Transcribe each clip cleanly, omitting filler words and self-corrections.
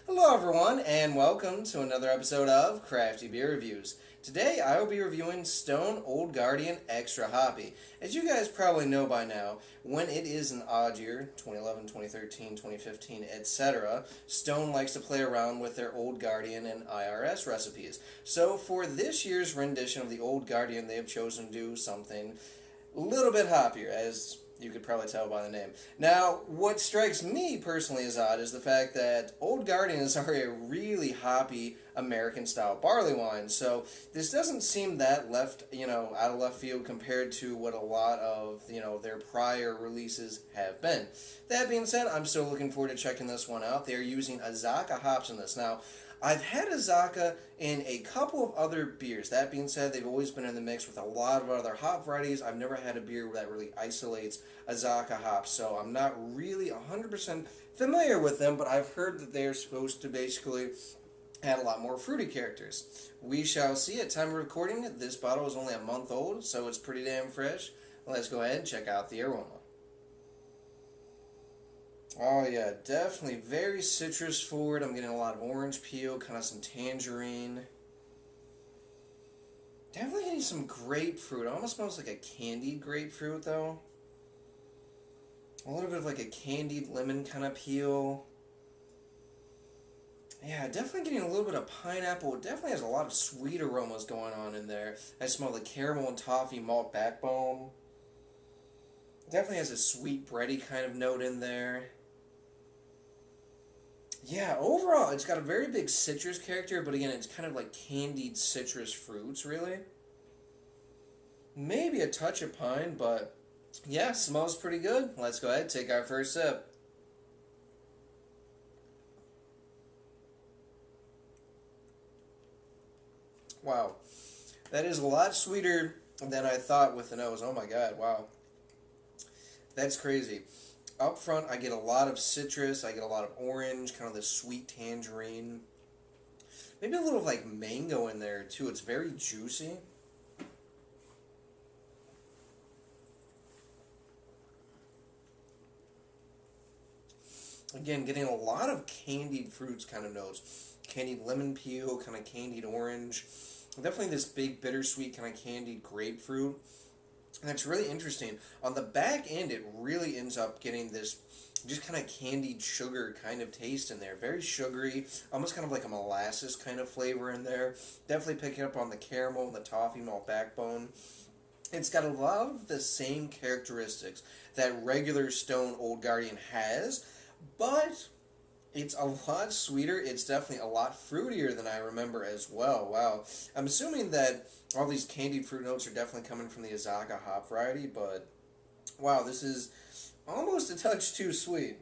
Hello everyone, and welcome to another episode of Crafty Beer Reviews. Today I will be reviewing Stone Old Guardian Extra Hoppy. As you guys probably know by now, when it is an odd year, 2011, 2013, 2015, etc., Stone likes to play around with their Old Guardian and IRS recipes. So for this year's rendition of the Old Guardian, they have chosen to do something a little bit hoppier, as you could probably tell by the name. Now, what strikes me personally as odd is the fact that Old Guardians are a really hoppy American-style barley wine, so this doesn't seem that out of left field compared to what a lot of, their prior releases have been. That being said, I'm still looking forward to checking this one out. They're using Azacca hops in this. Now, I've had Azacca in a couple of other beers. That being said, they've always been in the mix with a lot of other hop varieties. I've never had a beer that really isolates Azacca hops, so I'm not really 100% familiar with them, but I've heard that they're supposed to basically add a lot more fruity characters. We shall see. At time of recording, this bottle is only a month old, so it's pretty damn fresh. Let's go ahead and check out the aroma. Oh yeah, definitely very citrus forward. I'm getting a lot of orange peel, kind of some tangerine. Definitely getting some grapefruit. It almost smells like a candied grapefruit though. A little bit of like a candied lemon kind of peel. Yeah, definitely getting a little bit of pineapple. It definitely has a lot of sweet aromas going on in there. I smell the caramel and toffee malt backbone. Definitely has a sweet bready kind of note in there. Yeah, overall, it's got a very big citrus character, but again, it's kind of like candied citrus fruits, really. Maybe a touch of pine, but yeah, smells pretty good. Let's go ahead and take our first sip. Wow, that is a lot sweeter than I thought with the nose. Oh my god, wow. That's crazy. Up front, I get a lot of citrus, I get a lot of orange, kind of the sweet tangerine. Maybe a little like mango in there too. It's very juicy. Again, getting a lot of candied fruits kind of notes. Candied lemon peel, kind of candied orange. Definitely this big bittersweet kind of candied grapefruit. And it's really interesting. On the back end, it really ends up getting this just kind of candied sugar kind of taste in there. Very sugary, almost kind of like a molasses kind of flavor in there. Definitely picking up on the caramel and the toffee malt backbone. It's got a lot of the same characteristics that regular Stone Old Guardian has, but it's a lot sweeter. It's definitely a lot fruitier than I remember as well. Wow. I'm assuming that all these candied fruit notes are definitely coming from the Azacca hop variety, but wow, this is almost a touch too sweet.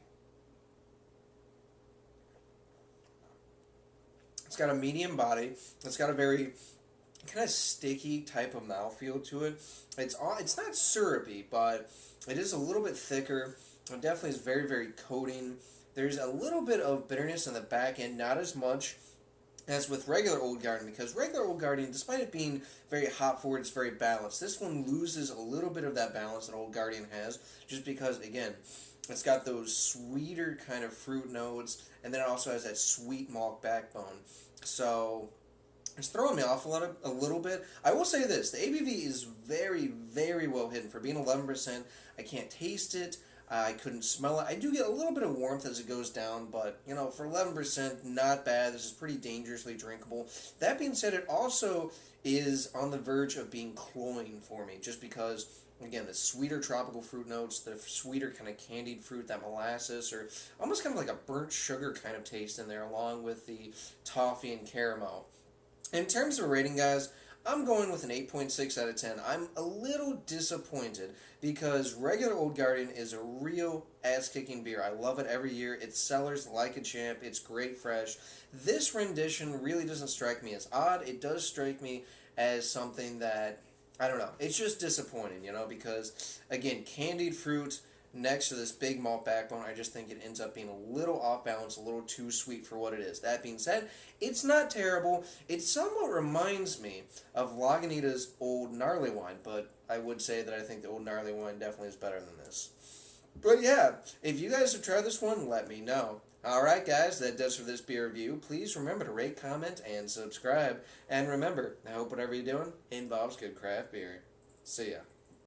It's got a medium body. It's got a very kind of sticky type of mouthfeel to it. It's not syrupy, but it is a little bit thicker. It definitely is very, very coating. There's a little bit of bitterness in the back end, not as much as with regular Old Guardian, because regular Old Guardian, despite it being very hop forward, it's very balanced. This one loses a little bit of that balance that Old Guardian has, just because, again, it's got those sweeter kind of fruit notes, and then it also has that sweet malt backbone. So it's throwing me off a little bit. I will say this, the ABV is very, very well hidden. For being 11%, I can't taste it. I couldn't smell it. I do get a little bit of warmth as it goes down, but, for 11%, not bad. This is pretty dangerously drinkable. That being said, it also is on the verge of being cloying for me, just because, again, the sweeter tropical fruit notes, the sweeter kind of candied fruit, that molasses, or almost kind of like a burnt sugar kind of taste in there, along with the toffee and caramel. In terms of rating, guys, I'm going with an 8.6 out of 10. I'm a little disappointed because regular Old Guardian is a real ass-kicking beer. I love it every year. It sellers like a champ. It's great fresh. This rendition really doesn't strike me as odd. It does strike me as something that, I don't know, it's just disappointing, because, again, candied fruit next to this big malt backbone, I just think it ends up being a little off balance, a little too sweet for what it is. That being said, it's not terrible. It somewhat reminds me of Lagunitas Old Gnarly Wine, but I would say that I think the Old Gnarly Wine definitely is better than this. But yeah, if you guys have tried this one, let me know. Alright guys, that does for this beer review. Please remember to rate, comment, and subscribe. And remember, I hope whatever you're doing involves good craft beer. See ya.